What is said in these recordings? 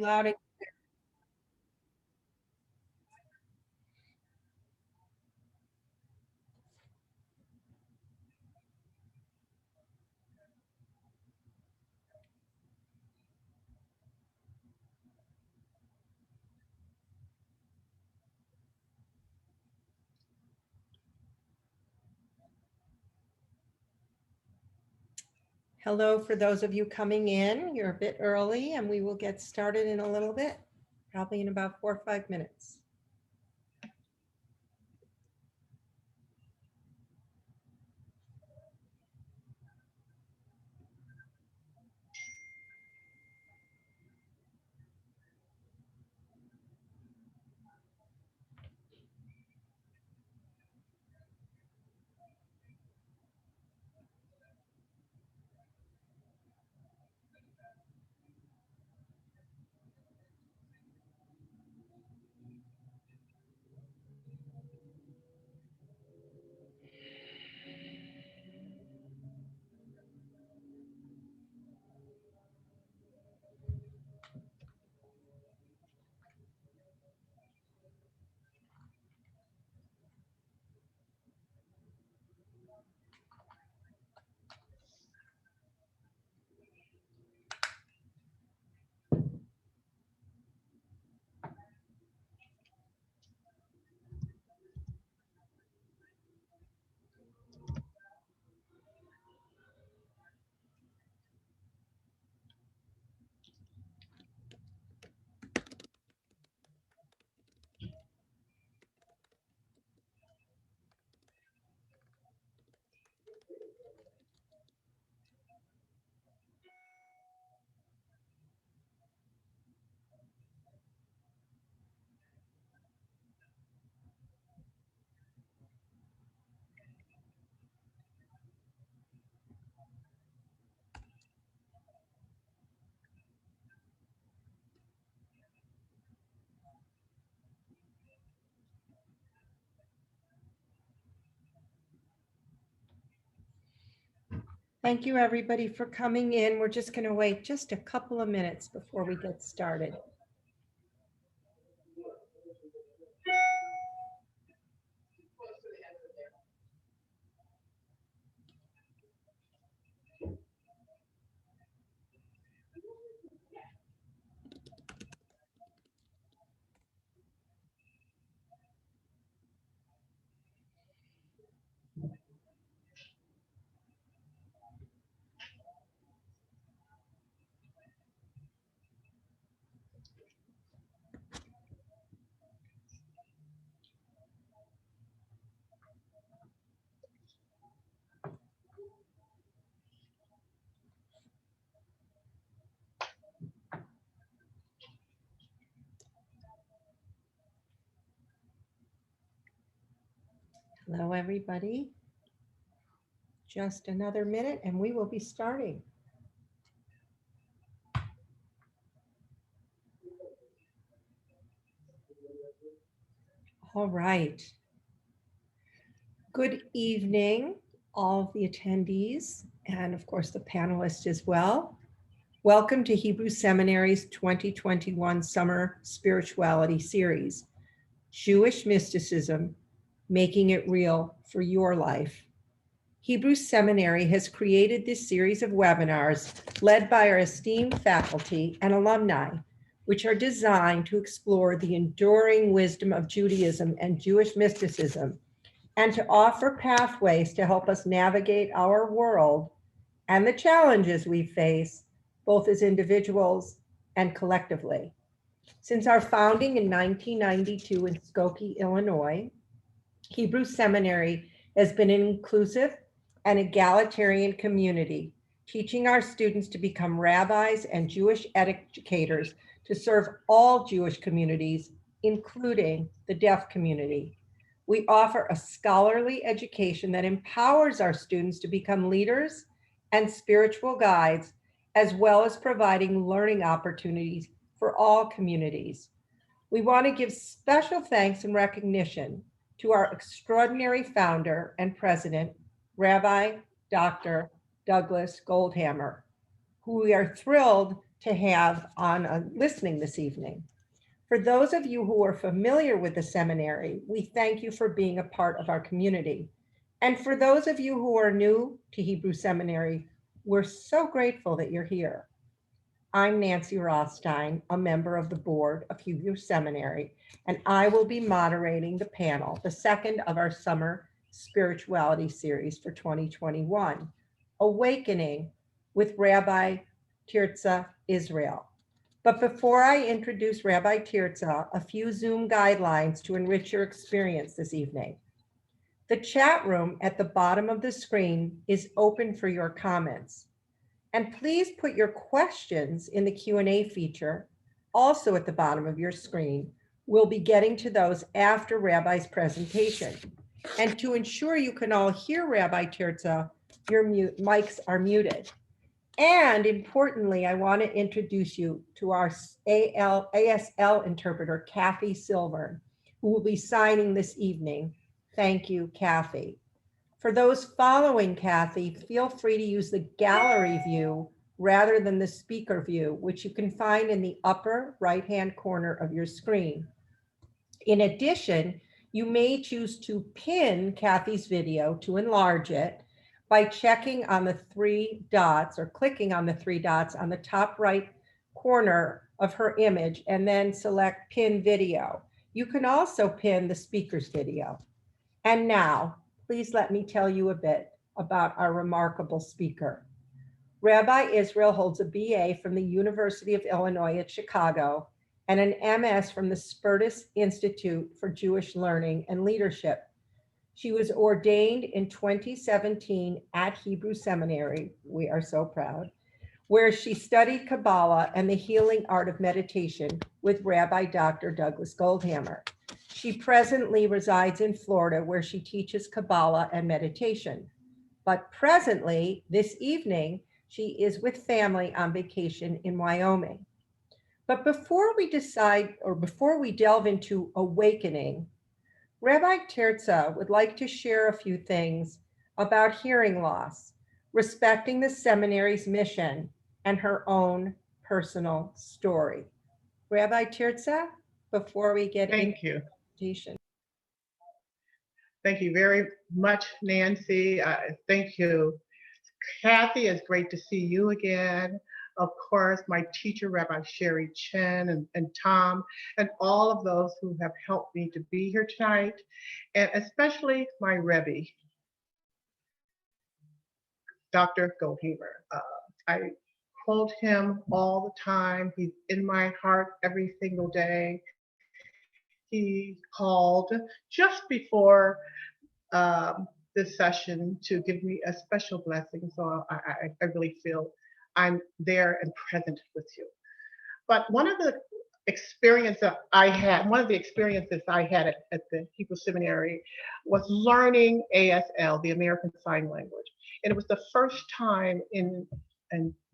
Loud and hello for those of you coming in. You're a bit early and we will get started in a little bit, probably in about 4 or 5 minutes. Thank you everybody for coming in. We're just going to wait just a couple of minutes before we get started. Hello everybody. Just another minute and we will be starting. All right. Good evening, all of the attendees, and of course the panelists as well. Welcome to Hebrew Seminary's 2021 Summer Spirituality Series, Jewish Mysticism, Making It Real for Your Life. Hebrew Seminary has created this series of webinars led by our esteemed faculty and alumni, which are designed to explore the enduring wisdom of Judaism and Jewish mysticism, and to offer pathways to help us navigate our world and the challenges we face, both as individuals and collectively. Since our founding in 1992 in Skokie, Illinois, Hebrew Seminary has been an inclusive and egalitarian community, teaching our students to become rabbis and Jewish educators to serve all Jewish communities, including the deaf community. We offer a scholarly education that empowers our students to become leaders and spiritual guides, as well as providing learning opportunities for all communities. We want to give special thanks and recognition to our extraordinary founder and president, Rabbi Dr. Douglas Goldhammer, who we are thrilled to have on listening this evening. For those of you who are familiar with the seminary, we thank you for being a part of our community. And for those of you who are new to Hebrew Seminary, we're so grateful that you're here. I'm Nancy Rothstein, a member of the board of Hebrew Seminary, and I will be moderating the panel, the second of our summer spirituality series for 2021, Awakening with Rabbi Tirtzah Israel. But before I introduce Rabbi Tirtzah, a few Zoom guidelines to enrich your experience this evening. The chat room at the bottom of the screen is open for your comments. And please put your questions in the Q&A feature, also at the bottom of your screen. We'll be getting to those after Rabbi's presentation. And to ensure you can all hear Rabbi Tirtzah, your mics are muted. And importantly, I want to introduce you to our ASL interpreter, Kathy Silver, who will be signing this evening. Thank you, Kathy. For those following Kathy, feel free to use the gallery view rather than the speaker view, which you can find in the upper right-hand corner of your screen. In addition, you may choose to pin Kathy's video to enlarge it by checking on the three dots or clicking on the three dots on the top right corner of her image and then select pin video. You can also pin the speaker's video. And now, please let me tell you a bit about our remarkable speaker. Rabbi Israel holds a BA from the University of Illinois at Chicago and an MS from the Spertus Institute for Jewish Learning and Leadership. She was ordained in 2017 at Hebrew Seminary, we are so proud, where she studied Kabbalah and the healing art of meditation with Rabbi Dr. Douglas Goldhammer. She presently resides in Florida, where she teaches Kabbalah and meditation. But presently, this evening, she is with family on vacation in Wyoming. But before we delve into awakening, Rabbi Tirtzah would like to share a few things about hearing loss, respecting the seminary's mission, and her own personal story. Rabbi Tirtzah, before we get into the presentation. Thank you very much, Nancy. Thank you. Kathy, it's great to see you again. Of course, my teacher, Rabbi Sherry Chen and Tom, and all of those who have helped me to be here tonight, and especially my Rebbe, Dr. Goldhammer. I quote him all the time. He's in my heart every single day. He called just before this session to give me a special blessing. So I really feel I'm there and present with you. But one of the experiences I had at the Hebrew Seminary was learning ASL, the American Sign Language. And it was the first time in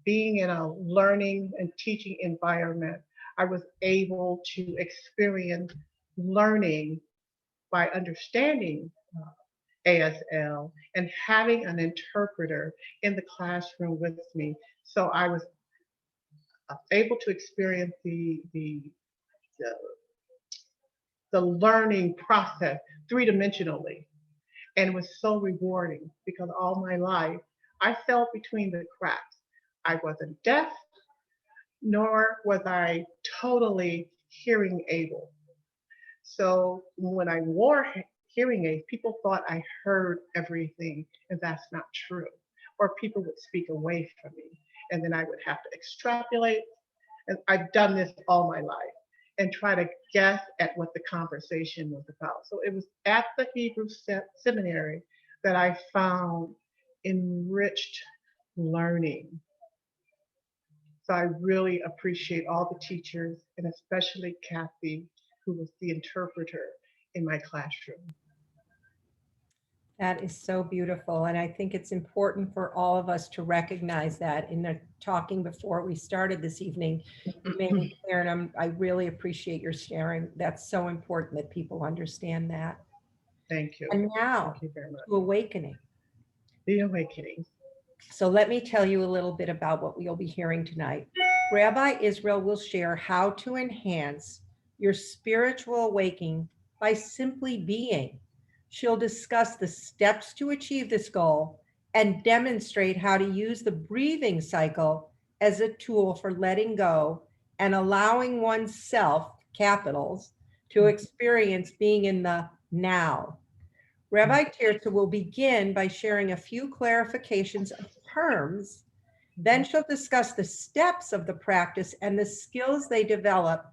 being in a learning and teaching environment, I was able to experience learning by understanding ASL and having an interpreter in the classroom with me. So I was able to experience the learning process three-dimensionally. And it was so rewarding because all my life I fell between the cracks. I wasn't deaf, nor was I totally hearing able. So when I wore hearing aids, people thought I heard everything, and that's not true. Or people would speak away from me, and then I would have to extrapolate. And I've done this all my life and try to guess at what the conversation was about. So it was at the Hebrew Seminary that I found enriched learning. So I really appreciate all the teachers, and especially Kathy, who was the interpreter in my classroom. That is so beautiful. And I think it's important for all of us to recognize that. In the talking before we started this evening, you made it clear, and I really appreciate your sharing. That's so important that people understand that. Thank you. And now, thank you very much. to awakening. The awakening. So let me tell you a little bit about what we'll be hearing tonight. Rabbi Israel will share how to enhance your spiritual awakening by simply being. She'll discuss the steps to achieve this goal and demonstrate how to use the breathing cycle as a tool for letting go and allowing oneself, capitals, to experience being in the now. Rabbi Tirtzah will begin by sharing a few clarifications of terms. Then she'll discuss the steps of the practice and the skills they develop,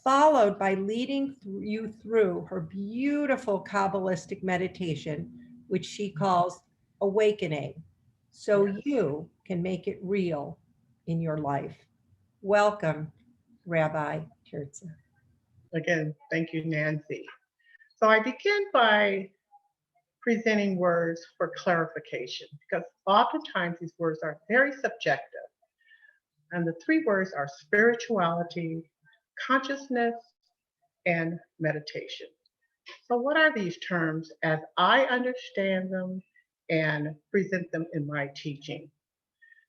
followed by leading you through her beautiful Kabbalistic meditation, which she calls awakening, so you can make it real in your life. Welcome, Rabbi Tirtzah. Again, thank you, Nancy. So I begin by presenting words for clarification, because oftentimes these words are very subjective. And the three words are spirituality, consciousness, and meditation. So what are these terms as I understand them and present them in my teaching?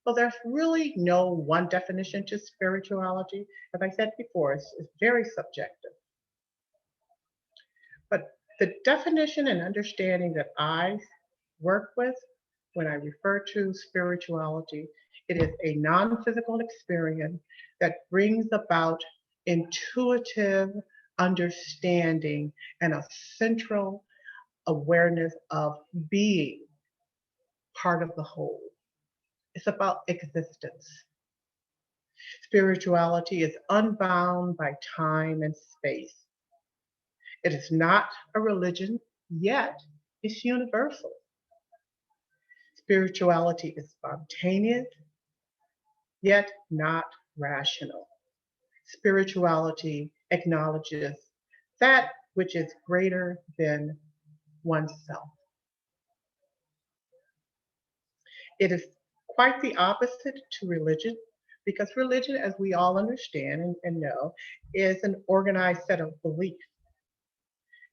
Well, there's really no one definition to spirituality. As I said before, it's very subjective. But the definition and understanding that I work with when I refer to spirituality, it is a non-physical experience that brings about intuitive understanding and a central awareness of being part of the whole. It's about existence. Spirituality is unbound by time and space. It is not a religion, yet it's universal. Spirituality is spontaneous, yet not rational. Spirituality acknowledges that which is greater than oneself. It is quite the opposite to religion, because religion, as we all understand and know, is an organized set of beliefs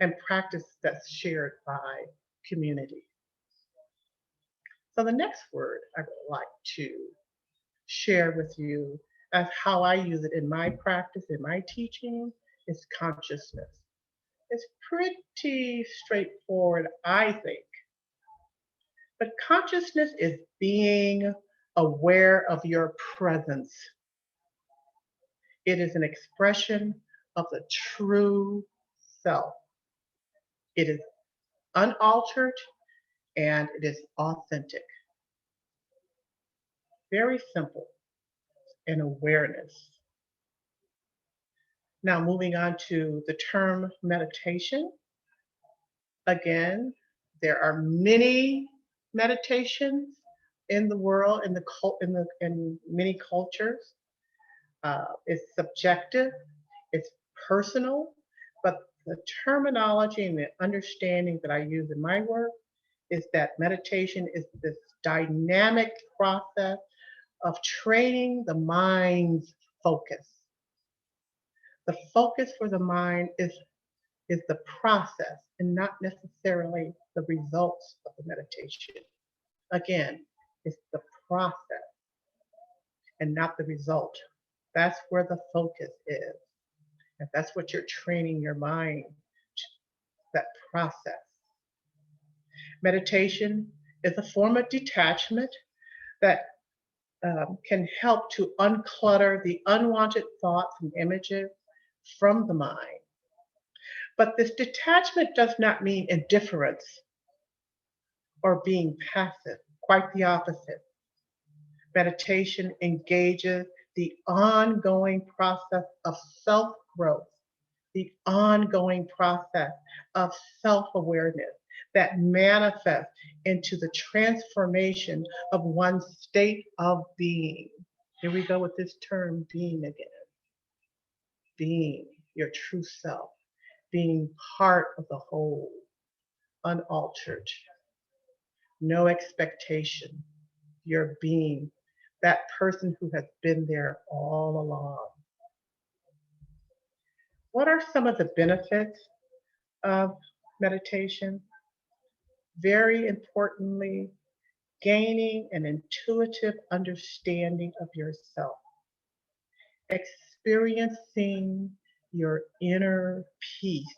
and practice that's shared by community. So the next word I would like to share with you as how I use it in my practice, in my teaching, is consciousness. It's pretty straightforward, I think. But consciousness is being aware of your presence. It is an expression of the true self. It is unaltered and it is authentic. Very simple, an awareness. Now moving on to the term meditation. Again, there are many meditations in the world, in many cultures. It's subjective, it's personal, but the terminology and the understanding that I use in my work is that meditation is this dynamic process of training the mind's focus. The focus for the mind is the process and not necessarily the results of the meditation. Again, it's the process and not the result. That's where the focus is. And that's what you're training your mind, that process. Meditation is a form of detachment that can help to unclutter the unwanted thoughts and images from the mind. But this detachment does not mean indifference or being passive, quite the opposite. Meditation engages the ongoing process of self-growth, the ongoing process of self-awareness that manifests into the transformation of one's state of being. Here we go with this term, being again. Being your true self, being part of the whole, unaltered, no expectation. Your being, that person who has been there all along. What are some of the benefits of meditation? Very importantly, gaining an intuitive understanding of yourself. experiencing your inner peace,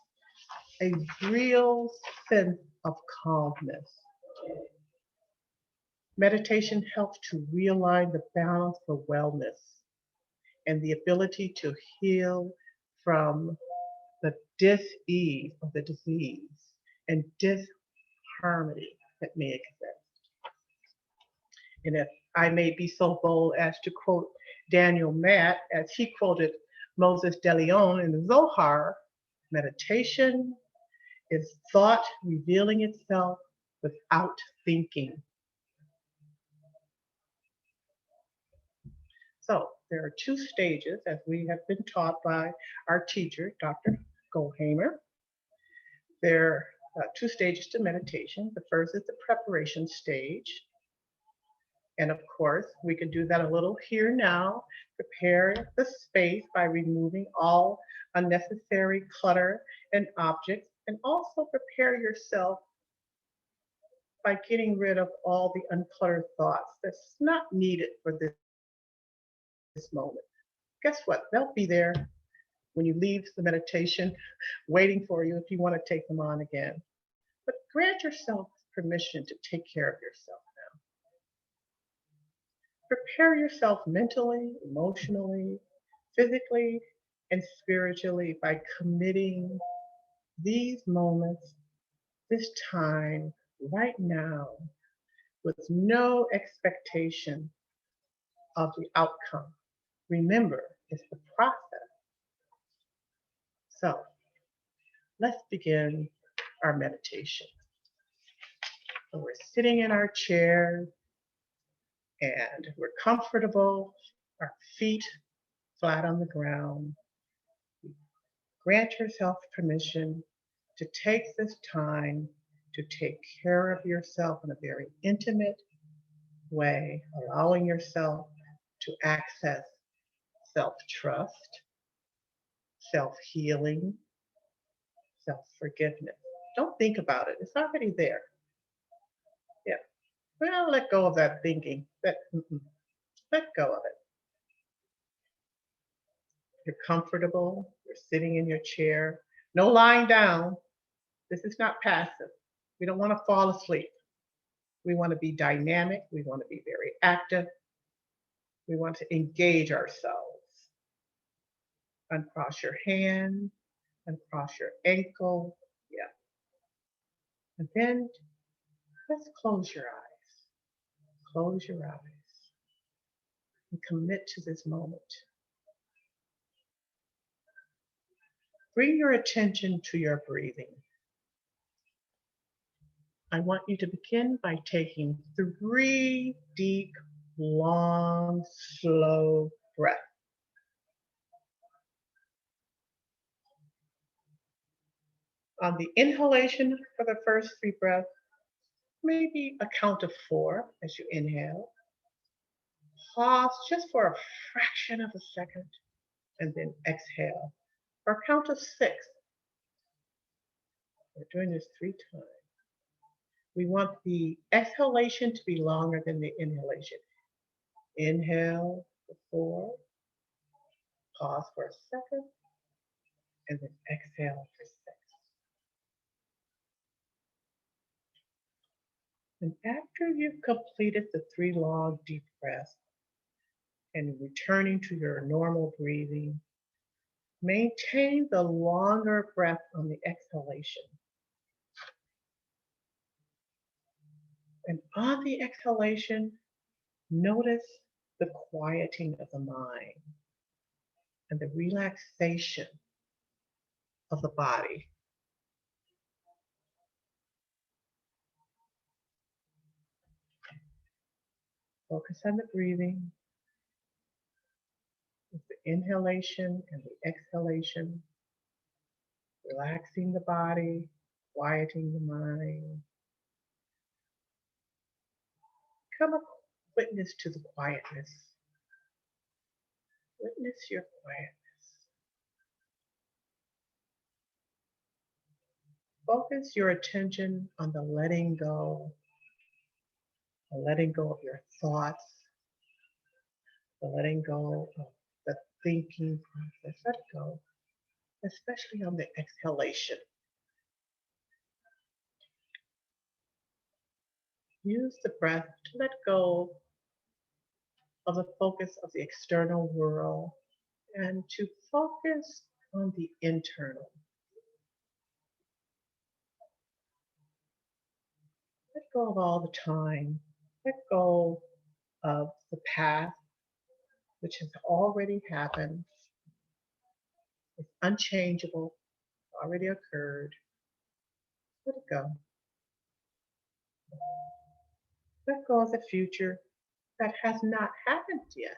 a real sense of calmness. Meditation helps to realign the balance for wellness and the ability to heal from the dis-ease of the disease and disharmony that may exist. And if I may be so bold as to quote Daniel Matt, as he quoted Moses de Leon in the Zohar, meditation is thought revealing itself without thinking. So there are two stages, as we have been taught by our teacher, Dr. Goldhamer. There are two stages to meditation. The first is the preparation stage. And of course, we can do that a little here now. Prepare the space by removing all unnecessary clutter and objects, and also prepare yourself by getting rid of all the uncluttered thoughts that's not needed for this moment. Guess what? They'll be there when you leave the meditation, waiting for you if you want to take them on again. But grant yourself permission to take care of yourself now. Prepare yourself mentally, emotionally, physically, and spiritually by committing these moments, this time, right now, with no expectation of the outcome. Remember, it's the process. So let's begin our meditation. So we're sitting in our chair and we're comfortable, our feet flat on the ground. Grant yourself permission to take this time to take care of yourself in a very intimate way, allowing yourself to access self-trust, self-healing, self-forgiveness. Don't think about it. It's already there. Yeah. Well, let go of that thinking. Let go of it. You're comfortable. You're sitting in your chair. No lying down. This is not passive. We don't want to fall asleep. We want to be dynamic. We want to be very active. We want to engage ourselves. Uncross your hand, uncross your ankle. Yeah. And then let's close your eyes. Close your eyes and commit to this moment. Bring your attention to your breathing. I want you to begin by taking 3 deep, long, slow breaths. On the inhalation for the first 3 breaths, maybe a count of 4 as you inhale. Pause just for a fraction of a second and then exhale for a count of 6. We're doing this 3 times. We want the exhalation to be longer than the inhalation. Inhale for 4, pause for a second, and then exhale for 6. And after you've completed the 3 long, deep breaths and returning to your normal breathing, maintain the longer breath on the exhalation. And on the exhalation, notice the quieting of the mind and the relaxation of the body. Focus on the breathing with the inhalation and the exhalation, relaxing the body, quieting the mind. Become a witness to the quietness. Witness your quietness. Focus your attention on the letting go of your thoughts, the letting go of the thinking process. Let go, especially on the exhalation. Use the breath to let go of the focus of the external world and to focus on the internal. Let go of all the time. Let go of the past, which has already happened. It's unchangeable, already occurred. Let it go. Let go of the future that has not happened yet.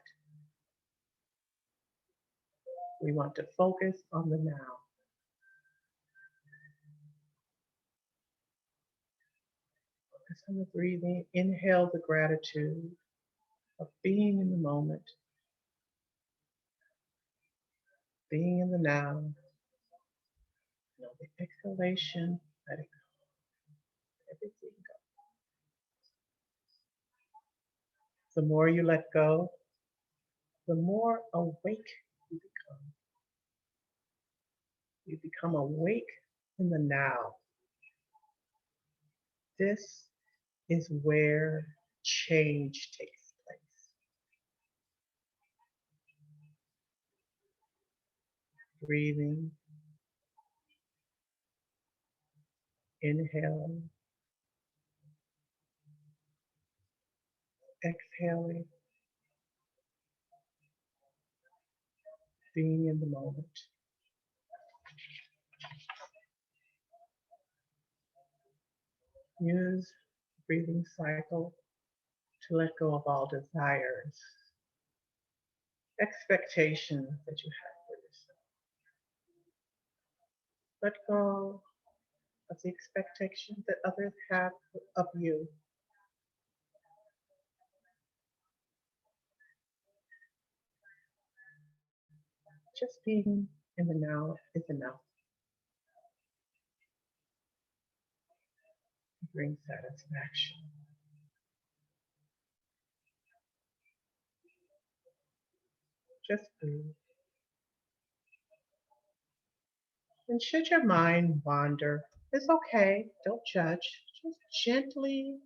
We want to focus on the now. Focus on the breathing. Inhale the gratitude of being in the moment, being in the now. Know the exhalation, let it go. Everything go. The more you let go, the more awake you become. You become awake in the now. This is where change takes place. Breathing, inhaling, exhaling, being in the moment. Use the breathing cycle to let go of all desires, expectations that you have for yourself. Let go of the expectations that others have of you. Just being in the now is enough. It brings satisfaction. Just breathe. And should your mind wander, it's okay. Don't judge. Just gently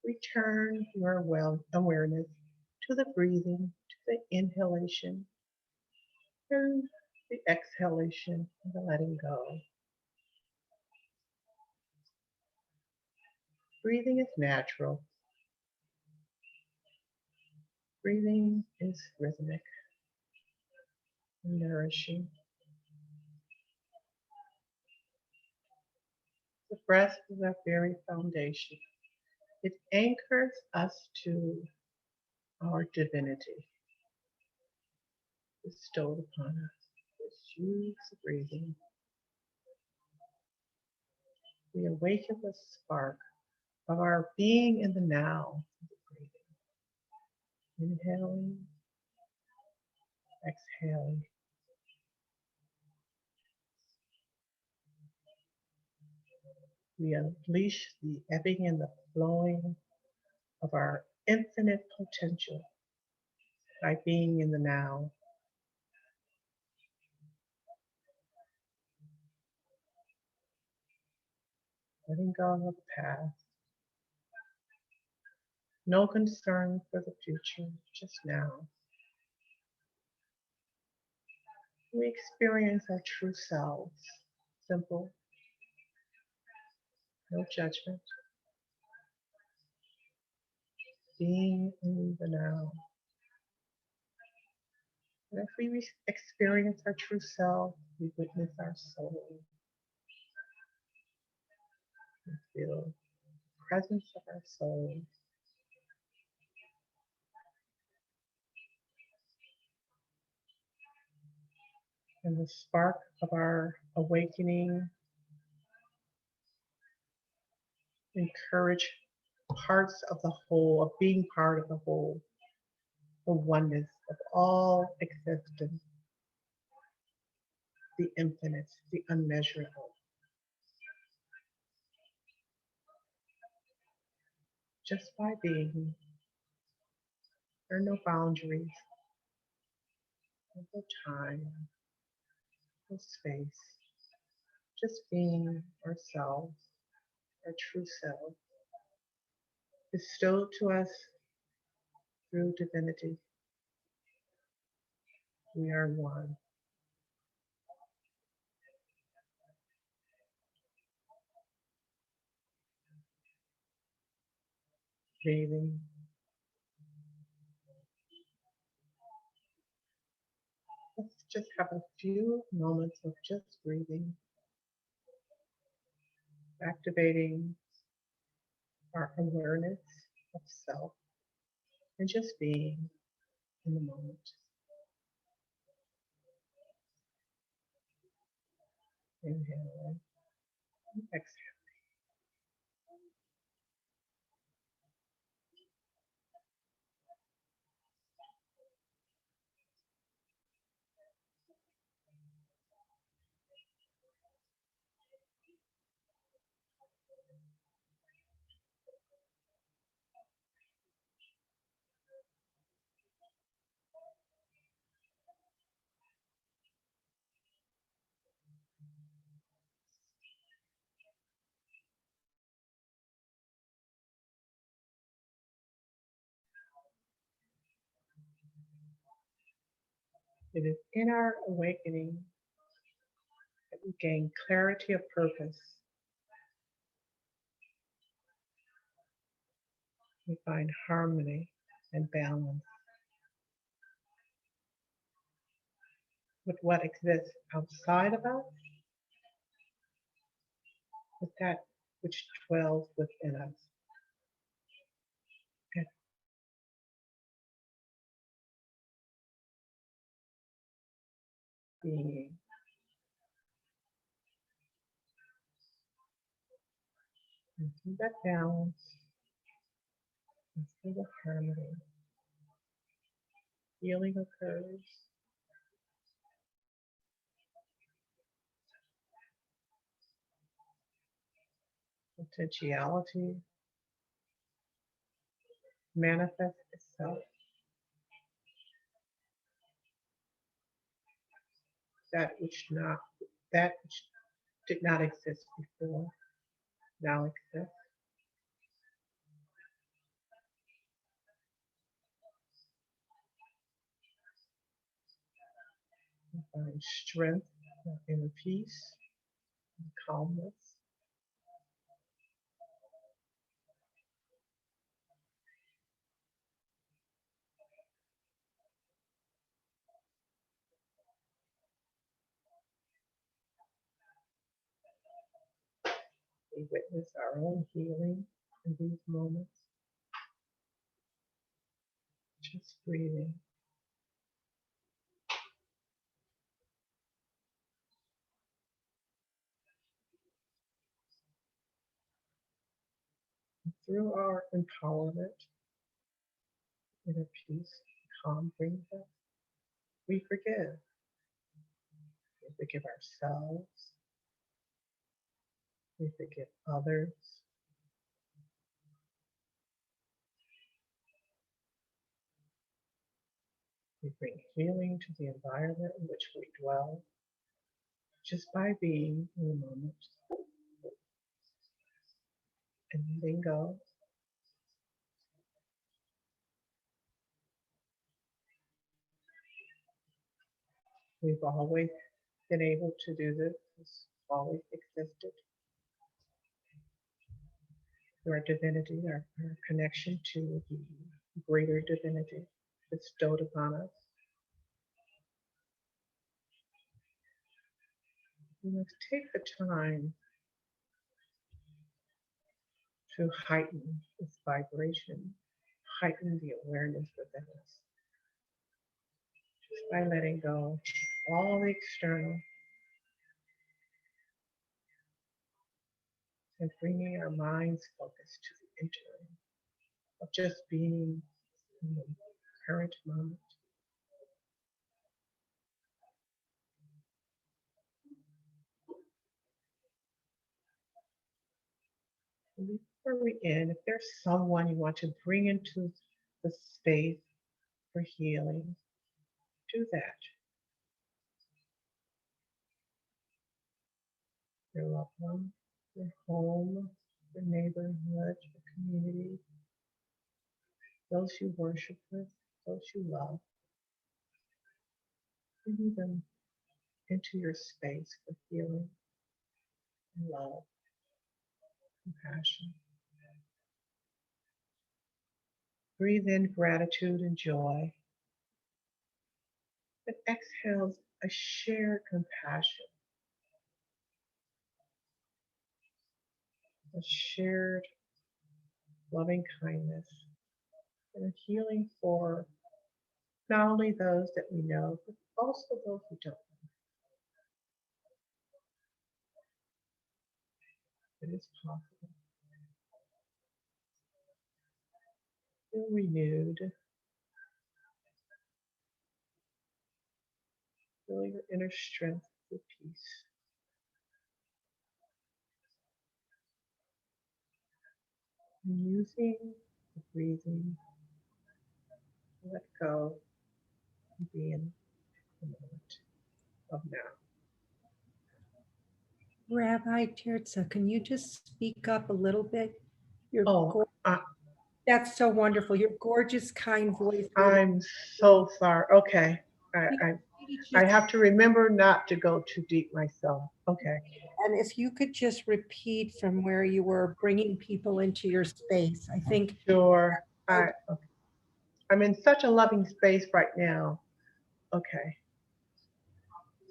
return your awareness to the breathing, to the inhalation, and the exhalation, and the letting go. Breathing is natural. Breathing is rhythmic and nourishing. The breath is our very foundation. It anchors us to our divinity bestowed upon us. Just use the breathing. We awaken the spark of our being in the now. Inhaling, exhaling. We unleash the ebbing and the flowing of our infinite potential by being in the now. Letting go of the past. No concern for the future, just now. We experience our true selves, simple, no judgment, being in the now. And if we experience our true self, we witness our soul. We feel the presence of our soul. And the spark of our awakening encourage parts of the whole, of being part of the whole, the oneness of all existence, the infinite, the unmeasurable. Just by being, there are no boundaries, no time, no space, just being ourselves, our true self, bestowed to us through divinity. We are one. Breathing. Let's just have a few moments of just breathing, activating our awareness of self and just being in the moment. Inhale and exhale. It is in our awakening that we gain clarity of purpose. We find harmony and balance with what exists outside of us, with that which dwells within us. And being and through that balance and through the harmony, healing occurs. Potentiality manifests itself. That which did not exist before now exists. We find strength, inner peace, and calmness. We witness our own healing in these moments. Just breathing. And through our empowerment, inner peace, calm brings us. We forgive. We forgive ourselves. We forgive others. We bring healing to the environment in which we dwell just by being in the moment and letting go. We've always been able to do this. It's always existed. Through our divinity, our connection to the greater divinity bestowed upon us. We must take the time to heighten this vibration, heighten the awareness within us. Just by letting go of all the external and bringing our mind's focus to the internal, of just being in the current moment. And before we end, if there's someone you want to bring into the space for healing, do that. your loved one, your home, your neighborhood, your community, those you worship with, those you love. Bring them into your space for healing and love, compassion. Breathe in gratitude and joy. And exhale a shared compassion, a shared loving kindness, and a healing for not only those that we know, but also those who don't know. It is possible. Feel renewed. Feel your inner strength with peace. And using the breathing, let go and be in the moment of now. Rabbi Tirtzah, can you just speak up a little bit? Your Oh, that's so wonderful. Your gorgeous, kind voice. I'm so sorry. Okay. I have to remember not to go too deep myself. Okay. And if you could just repeat from where you were bringing people into your space, I think. Sure. I'm in such a loving space right now. Okay.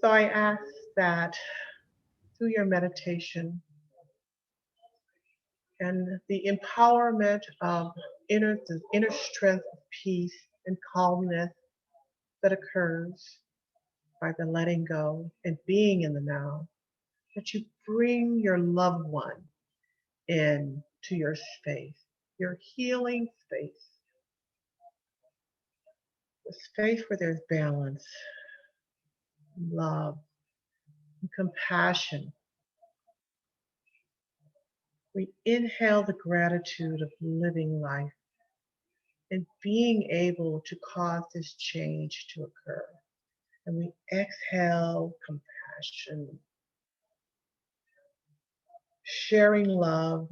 So I ask that through your meditation and the empowerment of the inner strength of peace and calmness that occurs by the letting go and being in the now, that you bring your loved one in to your space, your healing space, the space where there's balance, love, and compassion. We inhale the gratitude of living life and being able to cause this change to occur. And we exhale compassion, sharing love,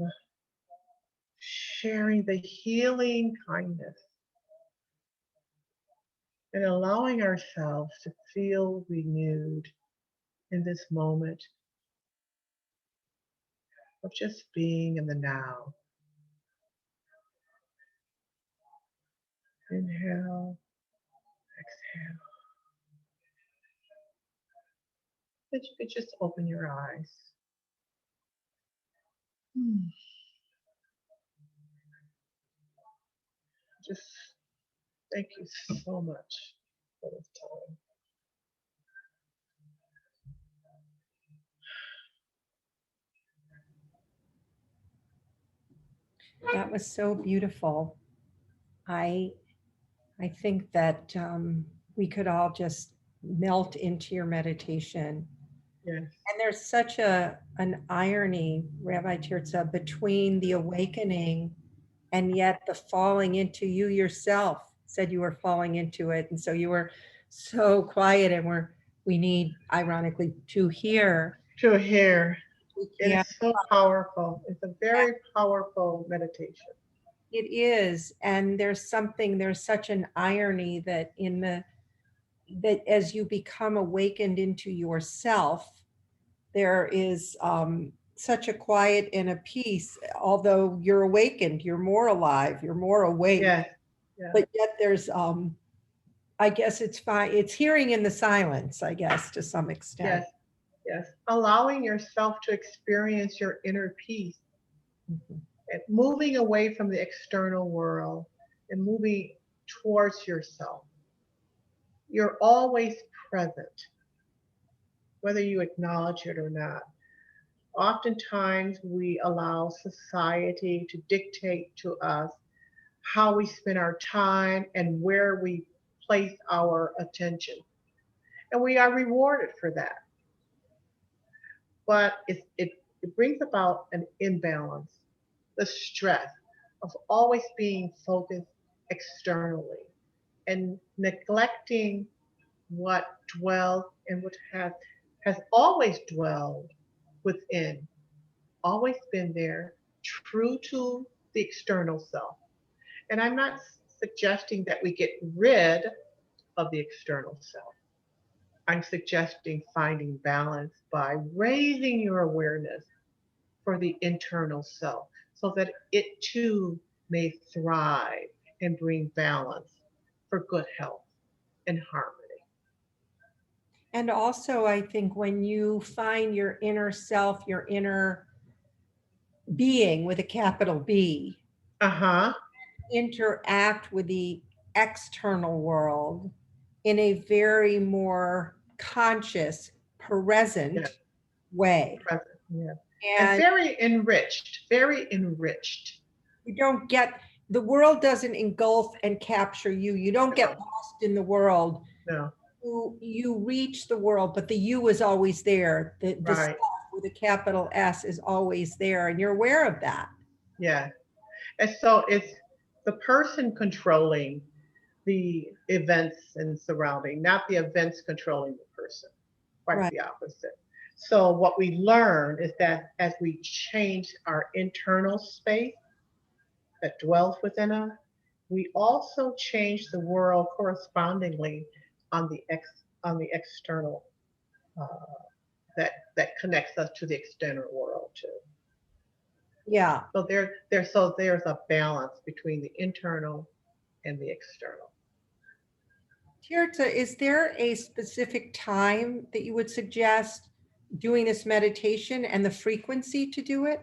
sharing the healing kindness, and allowing ourselves to feel renewed in this moment of just being in the now. Inhale, exhale. That you could just open your eyes. Just thank you so much for this time. That was so beautiful. I think that we could all just melt into your meditation. Yes. And there's such an irony, Rabbi Tirtzah, between the awakening and yet the falling into. You yourself said you were falling into it. And so you were so quiet, and we need, ironically, to hear. To hear. It Yeah, is so powerful. It's a very powerful meditation. it is. And there's such an irony that that as you become awakened into yourself, there is such a quiet and a peace. Although you're awakened, you're more alive, you're more awake. Yes. Yes. But yet there's, I guess it's fine. It's hearing in the silence, I guess, to some extent. Yes. Yes. Allowing yourself to experience your inner peace, and moving away from the external world and moving towards yourself. You're always present, whether you acknowledge it or not. Oftentimes, we allow society to dictate to us how we spend our time and where we place our attention. And we are rewarded for that. But it brings about an imbalance, the stress of always being focused externally and neglecting what dwells and what has always dwelled within, always been there, true to the external self. And I'm not suggesting that we get rid of the external self. I'm suggesting finding balance by raising your awareness for the internal self so that it too may thrive and bring balance for good health and harmony. And also, I think when you find your inner self, your inner being with a capital B, Uh-huh. interact with the external world in a very more conscious, Yeah. present way. Present. Yeah. And And very enriched, very enriched. you don't get, the world doesn't engulf and capture you. You don't get No, lost in the world. no. You reach the world, but the you is always there. The self Right. with a capital S is always there, and you're aware of that. Yeah. And so it's the person controlling the events and surrounding, not the events controlling the person. Quite Right. the opposite. So what we learn is that as we change our internal space that dwells within us, we also change the world correspondingly on the external uh, that connects us to the external world too. Yeah. So there's a balance between the internal and the external. Tirza, is there a specific time that you would suggest doing this meditation and the frequency to do it?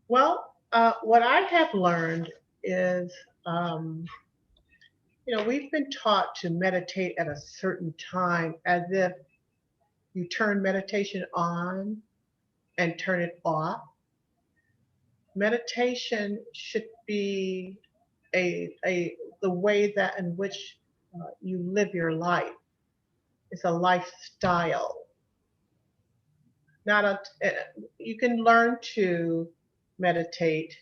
Well, what I have learned is, um, we've been taught to meditate at a certain time as if you turn meditation on and turn it off. Meditation should be the way that in which you live your life. It's a lifestyle, not a. You can learn to meditate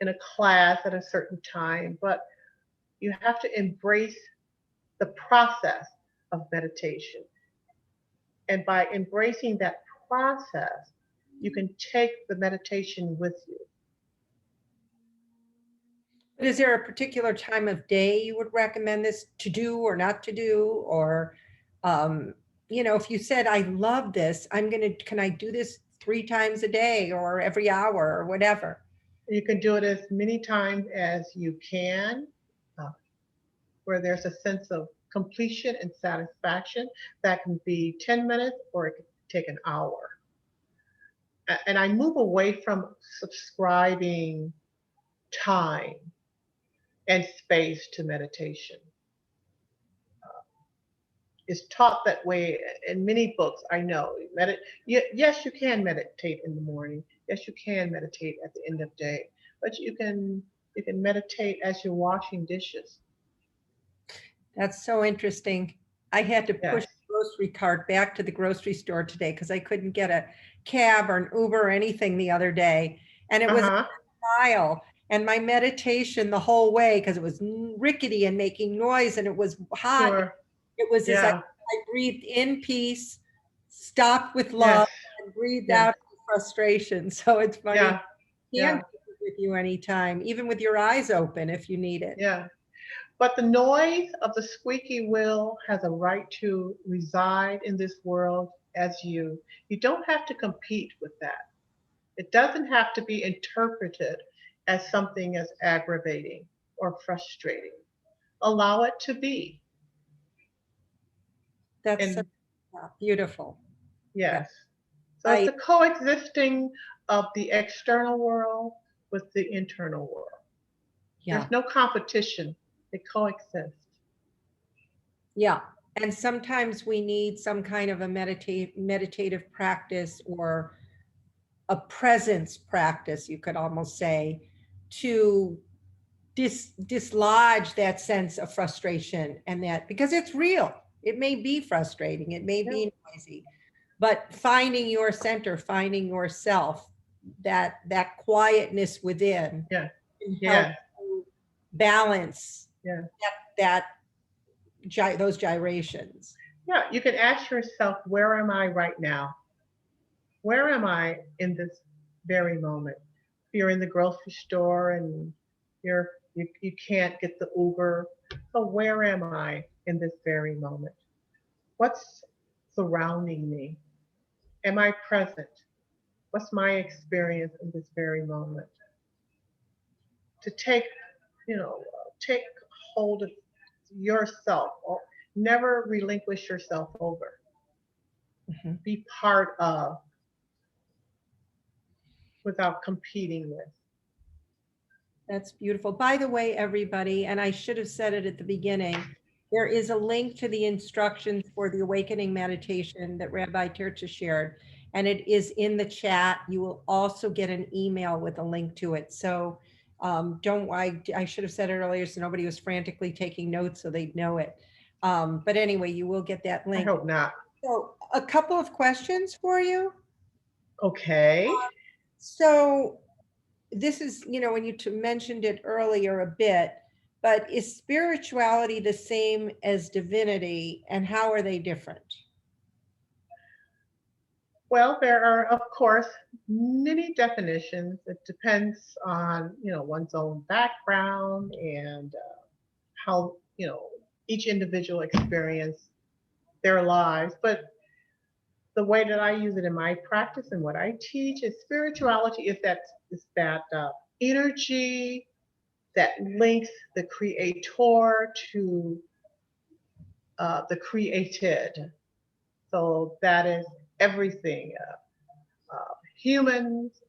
in a class at a certain time, but you have to embrace the process of meditation. And by embracing that process, you can take the meditation with you. But is there a particular time of day you would recommend this to do or not to do? Or, if you said, I love this, can I do this 3 times a day or every hour or whatever? You can do it as many times as you can, uh, where there's a sense of completion and satisfaction. That can be 10 minutes or it can take an hour. And I move away from subscribing time and space to meditation. It's taught that way in many books. I know. Yes, you can meditate in the morning. Yes, you can meditate at the end of the day. But you can meditate as you're washing dishes. That's so interesting. I had to push Yes. the grocery cart back to the grocery store today because I couldn't get a cab or an Uber or anything the other day. And it Uh was a huh. mile. And my meditation the whole way, because it was rickety and making noise and it was hot. Sure. It was as Yeah. I breathed in peace, stopped with Yes. love, and breathed Yes. out frustration. So it's funny. Yeah. You can Yeah. take it with you anytime, even with your eyes open if you need it. Yeah. But the noise of the squeaky wheel has a right to reside in this world as you. You don't have to compete with that. It doesn't have to be interpreted as something as aggravating or frustrating. Allow it to be. That's so And beautiful. Yeah. yes, so it's I, the coexisting of the external world with the internal world. yeah. There's no competition, they coexist. Yeah. And sometimes we need some kind of a meditative practice or a presence practice, you could almost say, to dislodge that sense of frustration and that because it's real. It may be frustrating, it may Yeah, be noisy, but finding your center, finding yourself, that quietness within yeah, can help yeah, you balance yeah. that those gyrations. Yeah, you can ask yourself, where am I right now? Where am I in this very moment? If you're in the grocery store and you can't get the Uber, so where am I in this very moment? What's surrounding me? Am I present? What's my experience in this very moment? To take hold of yourself. Or never relinquish yourself over. Mhm. Be part of without competing with. That's beautiful. By the way, everybody, and I should have said it at the beginning, there is a link to the instructions for the awakening meditation that Rabbi Tirtzah shared, and it is in the chat. You will also get an email with a link to it. So I should have said it earlier so nobody was frantically taking notes so they'd know it. But anyway, you will get that I link. hope not. So a couple of questions for you. Okay. So this is, when you mentioned it earlier a bit, but is spirituality the same as divinity, and how are they different? Well, there are, of course, many definitions. It depends on, one's own background and how, each individual experience their lives. But the way that I use it in my practice and what I teach is spirituality is that energy that links the creator to the created. So that is everything. Humans.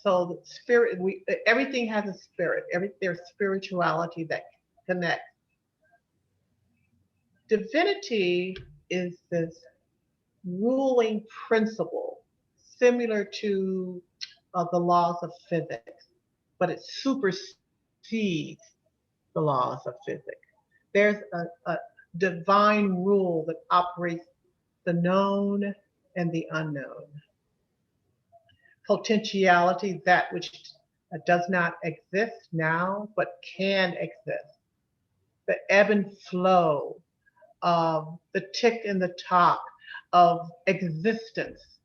So the spirit. Everything has a spirit. There's spirituality that connects. Divinity is this ruling principle, similar to the laws of physics, but it supersedes the laws of physics. There's a divine rule that operates the known and the unknown. Potentiality, that which does not exist now, but can exist. The ebb and flow of the tick and the tock of existence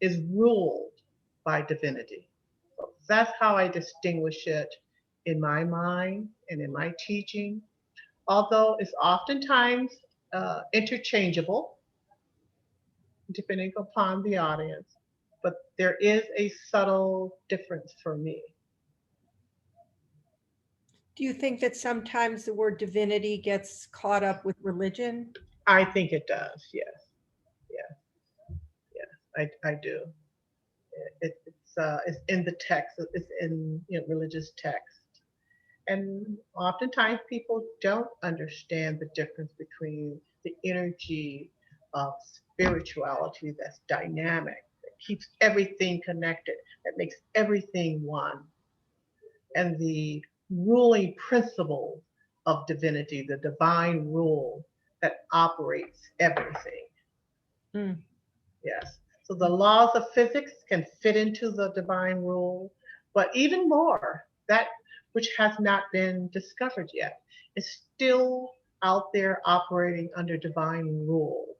is ruled by divinity. So that's how I distinguish it in my mind and in my teaching, although it's oftentimes interchangeable depending upon the audience, but there is a subtle difference for me. Do you think that sometimes the word divinity gets caught up with religion? I think it does, yes, yes, yes, I do. It's in the text, it's in religious text. And oftentimes people don't understand the difference between the energy of spirituality that's dynamic, that keeps everything connected, that makes everything one, and the ruling principle of divinity, the divine rule that operates everything. Mm. Yes. So the laws of physics can fit into the divine rule, but even more, that which has not been discovered yet is still out there operating under divine rule.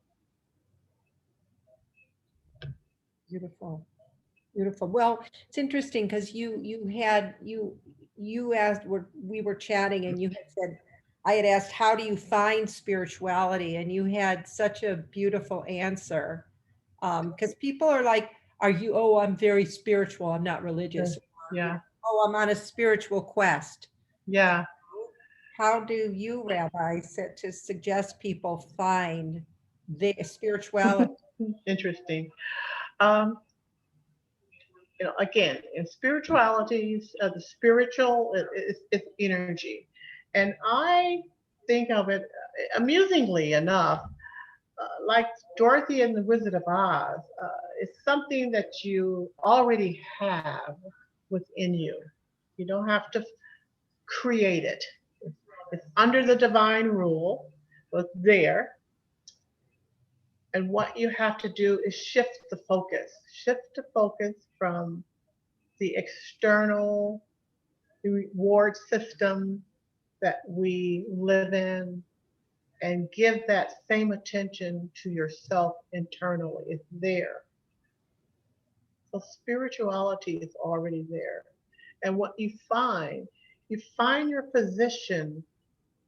Beautiful. Beautiful. Well, it's interesting because you asked, we were chatting and you had said, I had asked, how do you find spirituality? And you had such a beautiful answer. Because people are like, oh, I'm very spiritual, I'm not religious. Yeah. Oh, I'm on a spiritual quest. Yeah. How do you, Rabbi, to suggest people find their spirituality? Interesting. Um, again, in spirituality, the spiritual is energy. And I think of it amusingly enough, like Dorothy and the Wizard of Oz, it's something that you already have within you. You don't have to create it. It's under the divine rule, so it's there. And what you have to do is shift the focus from the external reward system that we live in and give that same attention to yourself internally. It's there. So spirituality is already there. And what you find your position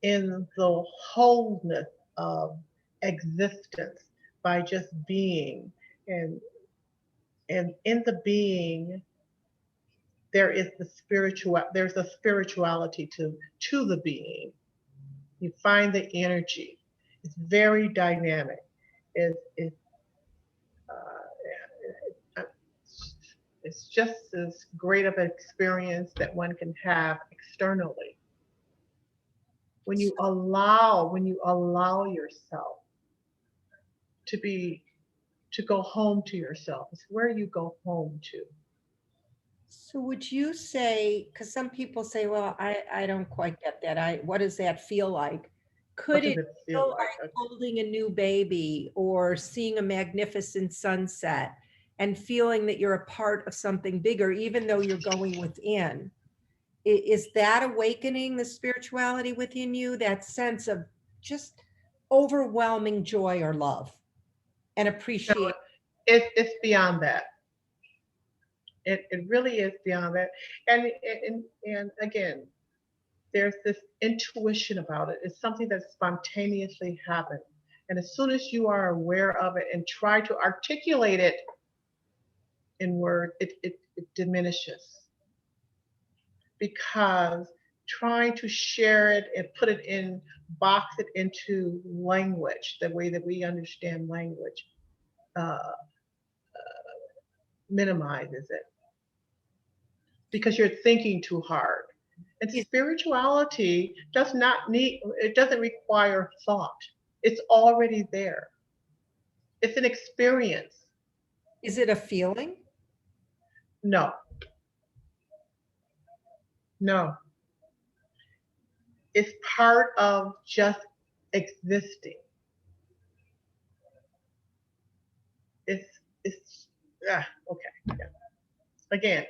in the wholeness of existence by just being. And in the being, there's a spirituality to the being. You find the energy. It's very dynamic. It's uh, it's just as great of an experience that one can have externally when you allow yourself to be to go home to yourself. It's where you go home to. So would you say, because some people say, well, I don't quite get that. What does that feel like? What Could does it it feel feel like? like holding a new baby or seeing a magnificent sunset and feeling that you're a part of something bigger, even though you're going within? Is that awakening the spirituality within you, that sense of just overwhelming joy or love and No, appreciate? it's beyond that. It really is beyond that. And again, there's this intuition about it. It's something that spontaneously happens. And as soon as you are aware of it and try to articulate it in words, it diminishes because trying to share it and put it in, box it into language, the way that we understand language, uh, minimizes it because you're thinking too hard. And spirituality it doesn't require thought. It's already there. It's an experience. Is it a feeling? No, no. It's part of just existing. It's okay. Yeah. Again,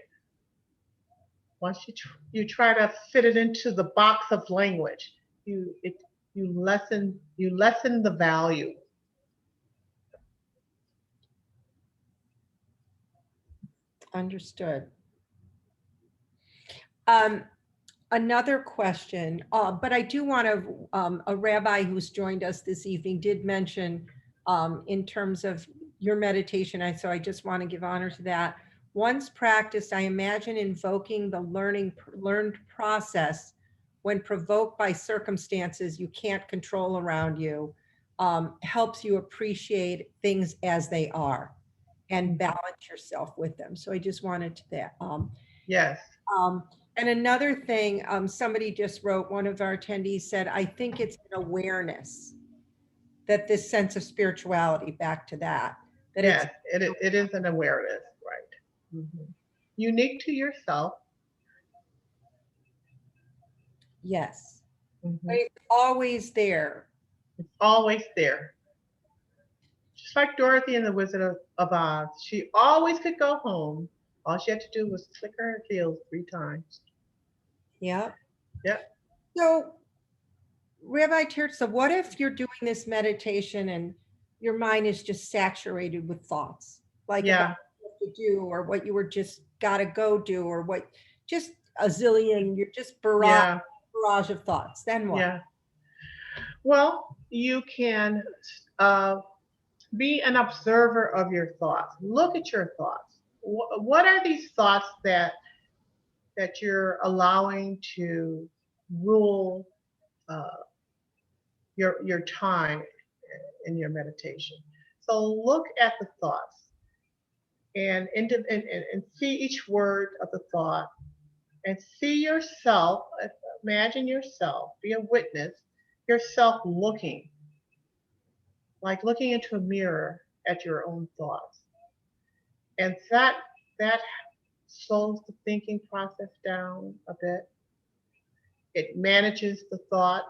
once you try to fit it into the box of language, you lessen the value. Understood. Another question, but I do want to, a rabbi who's joined us this evening did mention in terms of your meditation, so I just want to give honor to that. Once practiced, I imagine invoking the learned process when provoked by circumstances you can't control around you, helps you appreciate things as they are and balance yourself with them. So I just wanted to that. Yes. And another thing, somebody just wrote, one of our attendees said, I think it's an awareness that this sense of spirituality, back to that Yes, it's, it is an awareness, right? Mm-hmm. Unique to yourself. yes, Mm-hmm. but it's always there. It's always there. Just like Dorothy in the Wizard of Oz, she always could go home. All she had to do was click her heels 3 times. Yeah. Yep. So Rabbi Tirtzah, what if you're doing this meditation and your mind is just saturated with thoughts, like about Yeah. what to do or what you were just got to go do or what, just a zillion, you're just Yeah. barrage of thoughts. Then what? Yeah. Well, you can be an observer of your thoughts. Look at your thoughts. What are these thoughts that you're allowing to rule uh, your time in your meditation? So look at the thoughts and see each word of the thought and see yourself. Imagine yourself, be a witness, yourself looking, like looking into a mirror at your own thoughts. And that slows the thinking process down a bit. It manages the thought.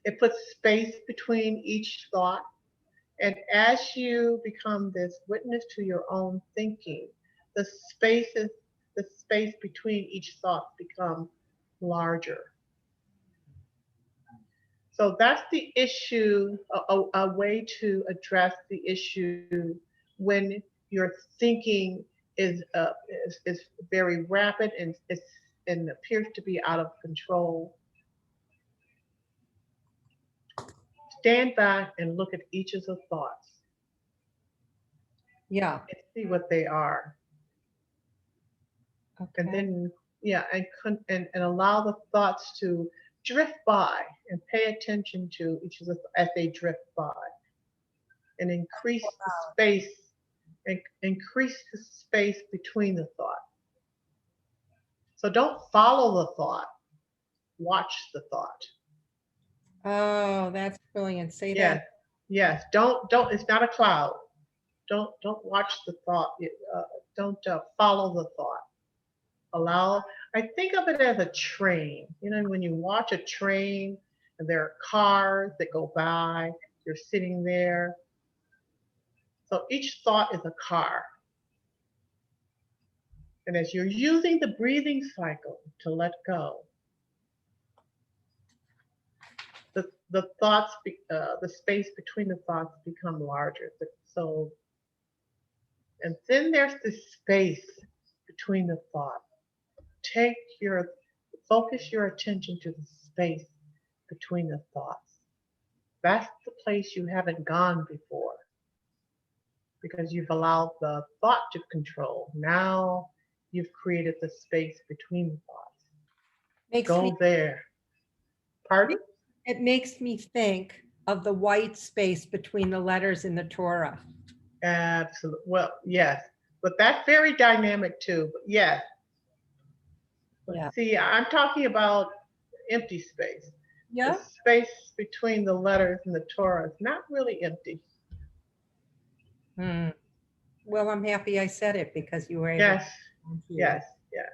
It puts space between each thought. And as you become this witness to your own thinking, the space between each thought become larger. So that's the issue, a way to address the issue when your thinking is very rapid and appears to be out of control, stand back and look at each of the thoughts Yeah. and see what they are. And Okay. then, yeah, and allow the thoughts to drift by and pay attention to each of the as they drift by, and increase the space between the thought. So don't follow the thought, watch the thought. Oh, that's brilliant. Say Yes, that. yes. Don't. It's not a cloud. Don't watch the thought. Don't follow the thought. Allow. I think of it as a train. You know, when you watch a train and there are cars that go by, you're sitting there. So each thought is a car. And as you're using the breathing cycle to let go, the thoughts, the space between the thoughts become larger. So, and then there's this space between the thoughts. Take your, focus your attention to the space between the thoughts. That's the place you haven't gone before because you've allowed the thought to control. Now you've created the space between the thoughts. Makes me Go there. Pardon? It makes me think of the white space between the letters in the Torah. Absolutely. Well, yes, but that's very dynamic too. But yes. But Yeah. see, I'm talking about empty space. Yeah. The space between the letters in the Torah is not really empty. Hmm. Well, I'm happy I said it because you were able Yes, to. yes, yes,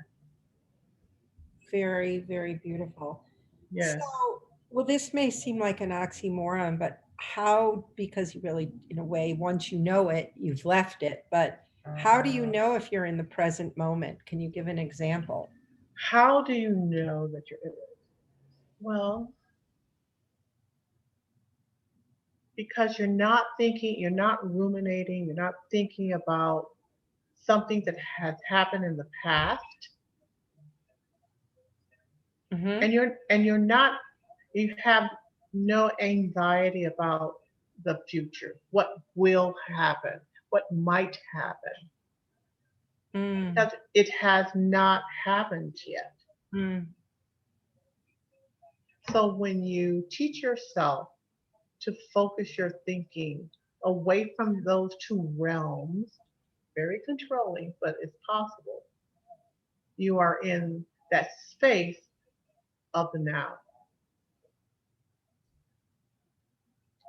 Very, very beautiful. yes. So, well, this may seem like an oxymoron, but how, because you really, in a way, once you know it, you've left it, but how do you know if you're in the present moment? Can you give an example? How do you know that you're in it? Well, because you're not thinking, you're not ruminating, you're not thinking about something that has happened in the past, Mm-hmm. and you're not, you have no anxiety about the future, what will happen, what might happen, Mm, because it has not happened yet. mm, So when you teach yourself to focus your thinking away from those two realms, very controlling, but it's possible, you are in that space of the now,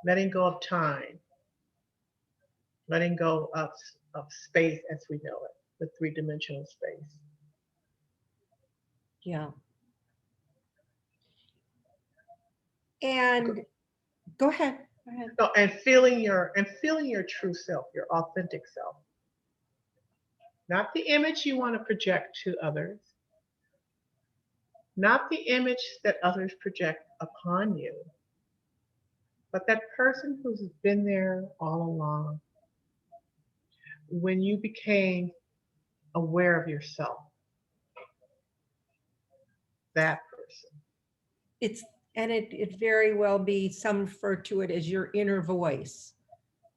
letting go of time, letting go of space as we know it, the three-dimensional space. yeah. And go ahead. Go ahead. No, and feeling your true self, your authentic self. Not the image you want to project to others, not the image that others project upon you, but that person who's been there all along when you became aware of yourself, that person. It's, and it very well be, some refer to it as your inner voice.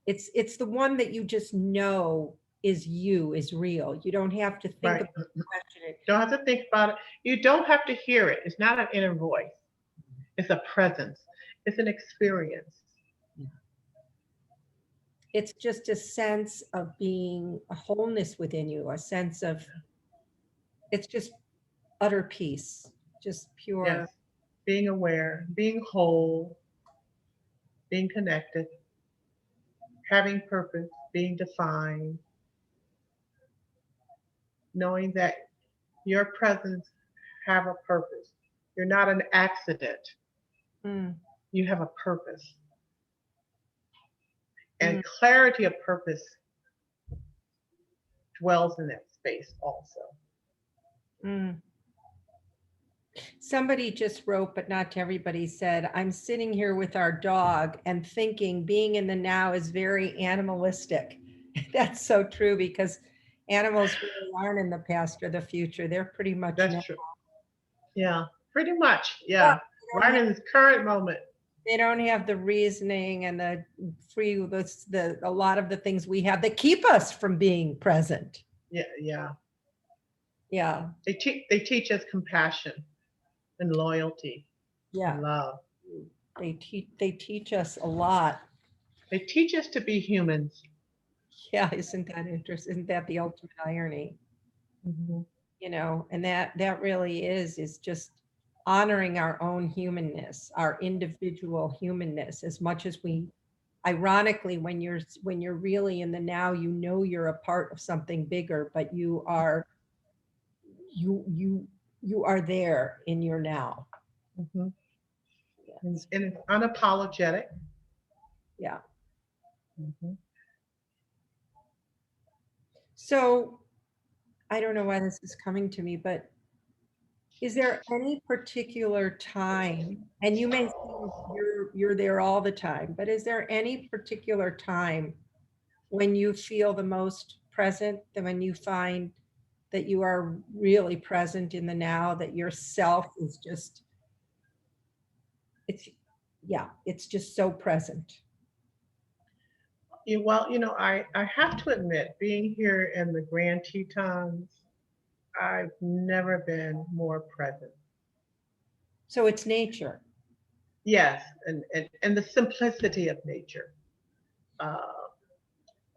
It's the one that you just know is you, is real. You don't have to think Right. about it, question it. Don't have to think about it. You don't have to hear it. It's not an inner voice. It's a presence. It's an experience. It's just a sense of being a wholeness within you, a sense of, it's just utter peace, just Yes. pure. Being aware, being whole, being connected, having purpose, being defined, knowing that your presence have a purpose. You're not an accident. Mm, You have a purpose. mm, And clarity of purpose dwells in that space also. mm. Somebody just wrote, but not to everybody, said, I'm sitting here with our dog and thinking being in the now is very animalistic. That's so true, because Animals really aren't in the past or the future. They're pretty much now. That's true. Yeah, pretty much. Well, Yeah, right in this current moment. they don't have the reasoning and the a lot of the things we have that keep us from being present. Yeah, yeah. Yeah. They teach us compassion and loyalty Yeah. and love. They teach us a lot. They teach us to be humans. Yeah, isn't that interesting? Isn't that the ultimate irony? Mhm. You know, and that really is just honoring our own humanness, our individual humanness, as much as we, ironically, when you're really in the now, you know you're a part of something bigger, but you are there in your now. Mhm. Yes. And it's unapologetic. Yeah. Mhm. So I don't know why this is coming to me, but is there any particular time, and you may think you're there all the time, but is there any particular time when you feel the most present, that when you find that you are really present in the now, that yourself is just, it's, yeah, it's just so present. Well, I have to admit, being here in the Grand Tetons, I've never been more present. So it's nature. Yes, and the simplicity of nature, uh,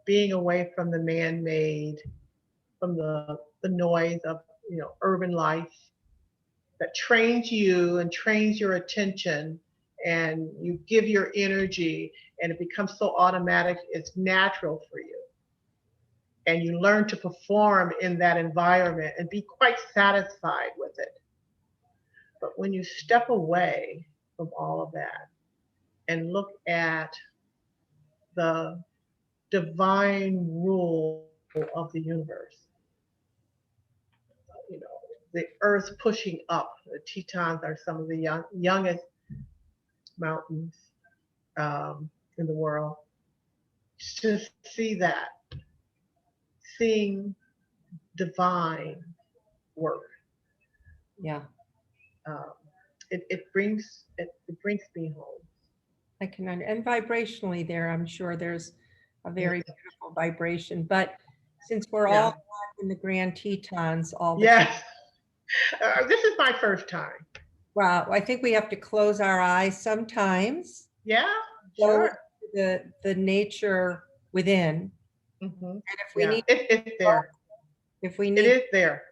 being away from the man-made, from the noise of urban life that trains you and trains your attention, and you give your energy, and it becomes so automatic, it's natural for you, and you learn to perform in that environment and be quite satisfied with it. But when you step away from all of that and look at the divine rule of the universe, you know, the earth pushing up. The Tetons are some of the youngest mountains in the world. To see that, seeing divine work, Yeah, um, it brings me home. I can and vibrationally there, I'm sure there's a very beautiful vibration. But since we're Yeah. all in the Grand Tetons all the time, Yes. This is my first time. wow, I think we have to close our eyes sometimes, Yeah. go Sure. into the nature within, Hmm. and if we Yeah. need, It's there. if we It need, is there.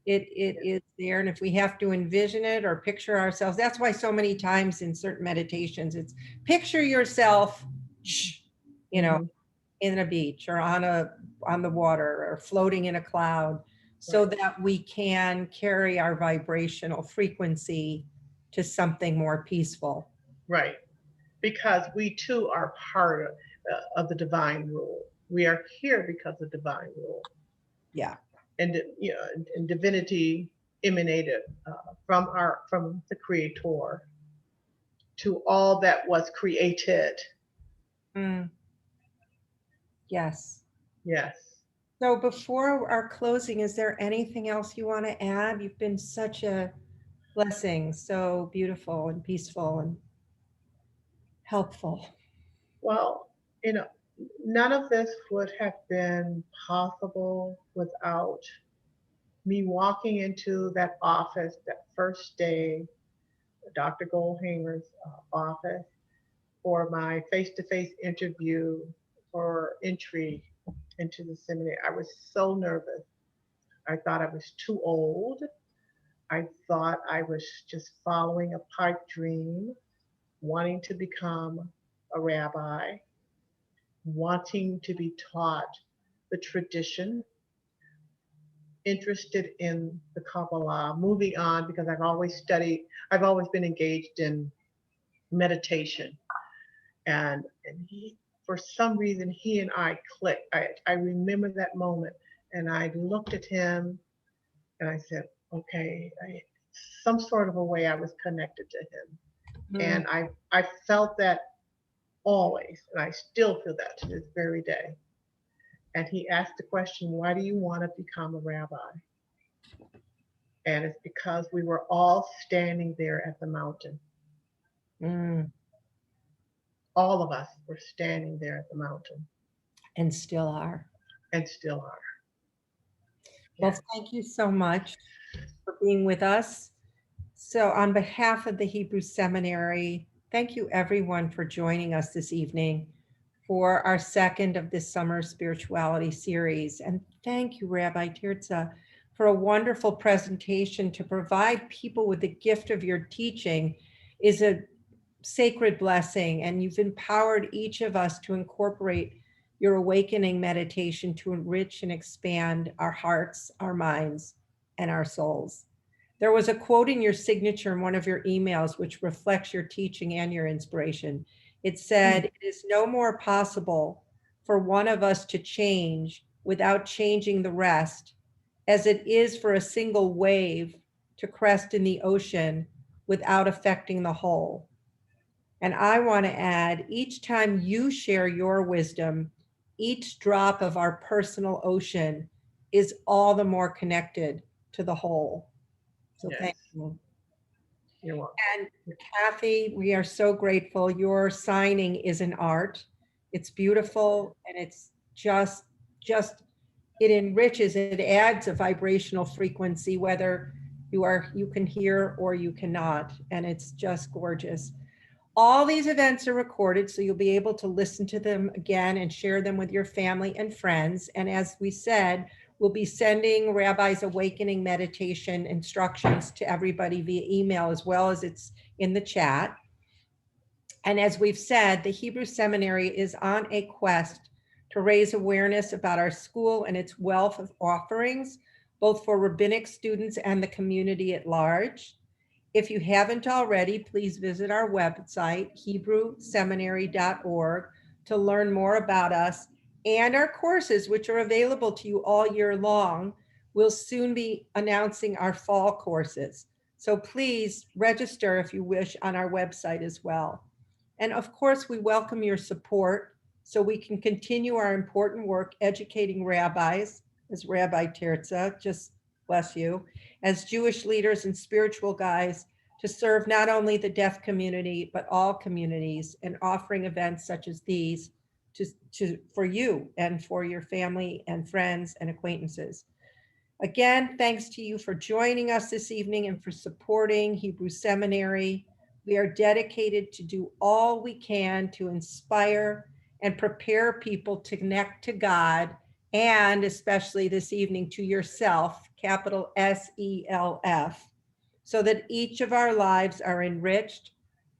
it is there, and if we have to envision it or picture ourselves, that's why so many times in certain meditations it's picture yourself, you know, Hmm. in a beach or on the water or floating in a cloud, so Right. that we can carry our vibrational frequency to something more peaceful. Right. Because we too are part of the divine rule. We are here because of divine rule, Yeah. and and divinity emanated from the Creator to all that was created. Mm, yes. Yes. So before our closing, is there anything else you want to add? You've been such a blessing, so beautiful and peaceful and helpful. Well, you know, none of this would have been possible without me walking into that office that first day, Dr. Goldhamer's office, for my face-to-face interview for entry into the seminary. I was so nervous. I thought I was too old. I thought I was just following a pipe dream, wanting to become a rabbi, wanting to be taught the tradition, interested in the Kabbalah, moving on because I've always been engaged in meditation. And for some reason, he and I clicked. I remember that moment, and I looked at him and I said, okay, some sort of a way I was connected to him. Mm, And I felt that always, and I still feel that to this very day. And he asked the question, why do you want to become a rabbi? And it's because we were all standing there at the mountain. Mm, All of us were standing there at the mountain and still are. and still are. Well, Yes. thank you so much for being with us. So on behalf of the Hebrew Seminary, thank you everyone for joining us this evening for our second of this summer spirituality series. And thank you, Rabbi Tirtzah, for a wonderful presentation. To provide people with the gift of your teaching is a sacred blessing, and you've empowered each of us to incorporate your awakening meditation to enrich and expand our hearts, our minds, and our souls. There was a quote in your signature in one of your emails which reflects your teaching and your inspiration. It said, "It is no more possible for one of us to change without changing the rest, as it is for a single wave to crest in the ocean without affecting the whole." And I want to add, each time you share your wisdom, each drop of our personal ocean is all the more connected to the whole. So Yes. thank you. You're welcome. And Kathy, we are so grateful. Your signing is an art. It's beautiful, and it's just, it enriches, it adds a vibrational frequency, whether you can hear or you cannot. And it's just gorgeous. All these events are recorded, so you'll be able to listen to them again and share them with your family and friends. And as we said, we'll be sending Rabbi's Awakening Meditation instructions to everybody via email, as well as it's in the chat. And as we've said, the Hebrew Seminary is on a quest to raise awareness about our school and its wealth of offerings, both for rabbinic students and the community at large. If you haven't already, please visit our website, hebrewseminary.org, to learn more about us and our courses, which are available to you all year long. We'll soon be announcing our fall courses. So please register if you wish on our website as well. And of course, we welcome your support so we can continue our important work educating rabbis, as Rabbi Tirtzah, just bless you, as Jewish leaders and spiritual guides, to serve not only the deaf community, but all communities, and offering events such as these for you and for your family and friends and acquaintances. Again, thanks to you for joining us this evening and for supporting Hebrew Seminary. We are dedicated to do all we can to inspire and prepare people to connect to God, and especially this evening to yourself, capital SELF, so that each of our lives are enriched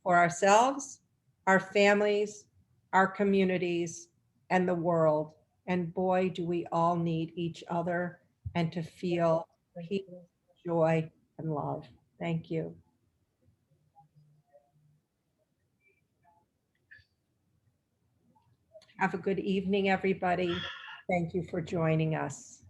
for ourselves, our families, our communities, and the world. And boy, do we all need each other and to feel peace, joy, and love. Thank you. Have a good evening, everybody. Thank you for joining us.